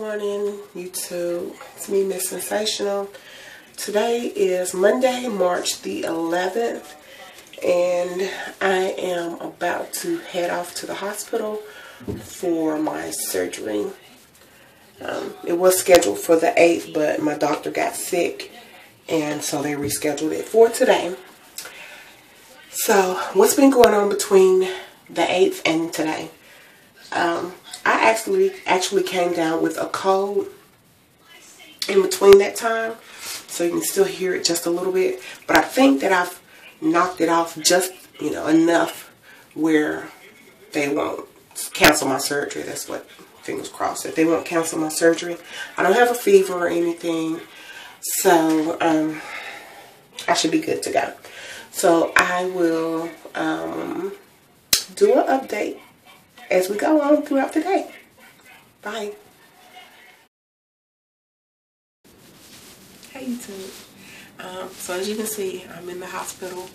morning, YouTube. It's me, Miss Sensational. Today is Monday, March the 11th, and I am about to head off to the hospital for my surgery. It was scheduled for the 8th, but my doctor got sick, and so they rescheduled it for today. So, what's been going on between the 8th and today? I actually came down with a cold in between that time, so you can still hear it just a little bit. But I think that I've knocked it off just, enough where they won't cancel my surgery. That's what, fingers crossed, that they won't cancel my surgery. I don't have a fever or anything, so I should be good to go. So I will do an update as we go on throughout the day. Bye. Hey YouTube. So as you can see, I'm in the hospital,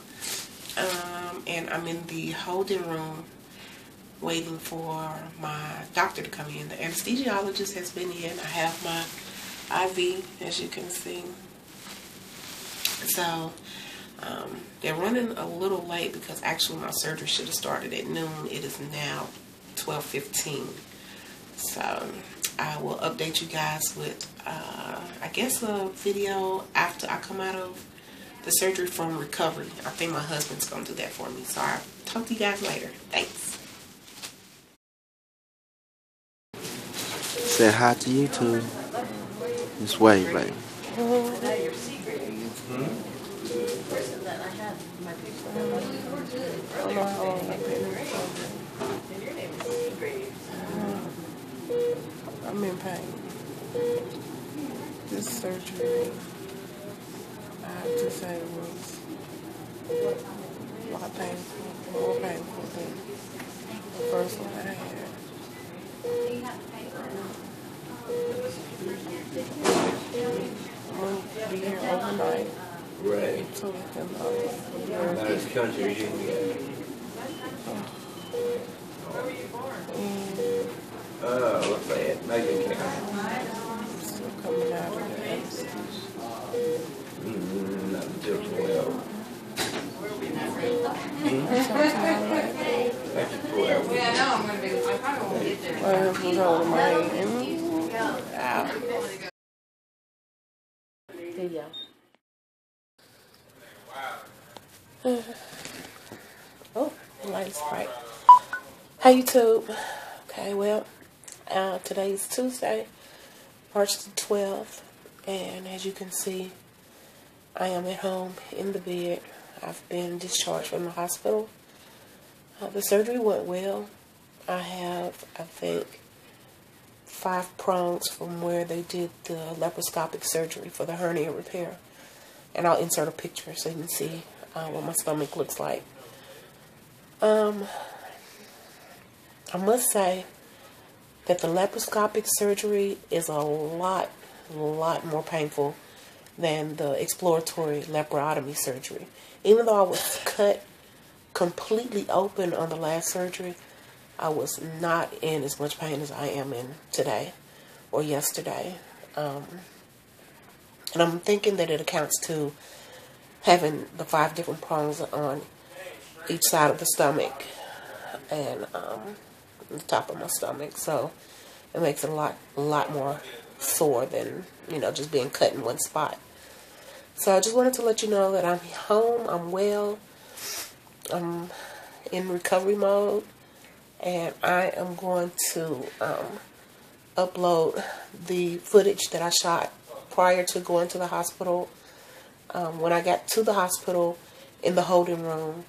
and I'm in the holding room waiting for my doctor to come in. The anesthesiologist has been in. I have my IV, as you can see. So they're running a little late because actually my surgery should have started at noon. It is now 12:15. So I will update you guys with I guess a video after I come out of the surgery from recovery. I think my husband's gonna do that for me. So I'll talk to you guys later. Thanks. Say hi to YouTube. Just wave, baby. I'm in pain. This surgery, I have to say, was a lot painful, more painful than the first one I had. I'm going to be here overnight. Right. So we can Not as country as you can get. Oh, look bad. Make it count. Still coming out of the anesthesia. Not until 12. After 12. Yeah, I know I'm going to be. I probably won't get there. My husband was holding my hand. Ow. There you go. Oh, the light's bright. Hey YouTube. Okay, well, today is Tuesday, March the 12th, and as you can see, I am at home in the bed. I've been discharged from the hospital. The surgery went well. I have, I think, 5 prongs from where they did the laparoscopic surgery for the hernia repair. And I'll insert a picture so you can see what my stomach looks like. I must say that the laparoscopic surgery is a lot more painful than the exploratory laparotomy surgery. Even though I was cut completely open on the last surgery, I was not in as much pain as I am in today or yesterday. And I'm thinking that it accounts to having the 5 different prongs on each side of the stomach and the top of my stomach. So it makes it a lot more sore than, just being cut in one spot. So I just wanted to let you know that I'm home, I'm well, I'm in recovery mode, and I am going to upload the footage that I shot prior to going to the hospital. When I got to the hospital, in the holding room,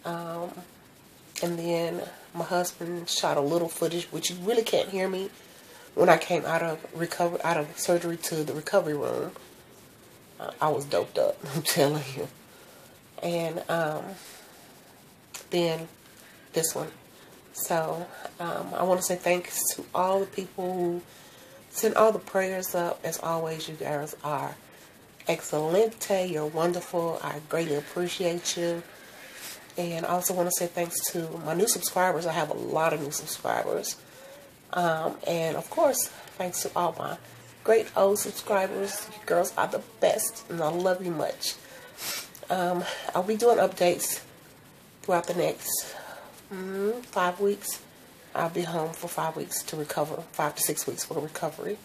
and then my husband shot a little footage, which you really can't hear me when I came out of surgery to the recovery room. I was doped up, I'm telling you. And then this one. So I want to say thanks to all the people who sent all the prayers up. As always, you guys are excelente. You're wonderful. I greatly appreciate you. And I also want to say thanks to my new subscribers. I have a lot of new subscribers. And of course, thanks to all my great old subscribers. You girls are the best, and I love you much. I'll be doing updates throughout the next 5 weeks. I'll be home for 5 weeks to recover, 5 to 6 weeks for recovery.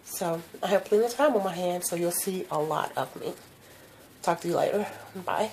So I have plenty of time on my hands, so you'll see a lot of me. Talk to you later. Bye.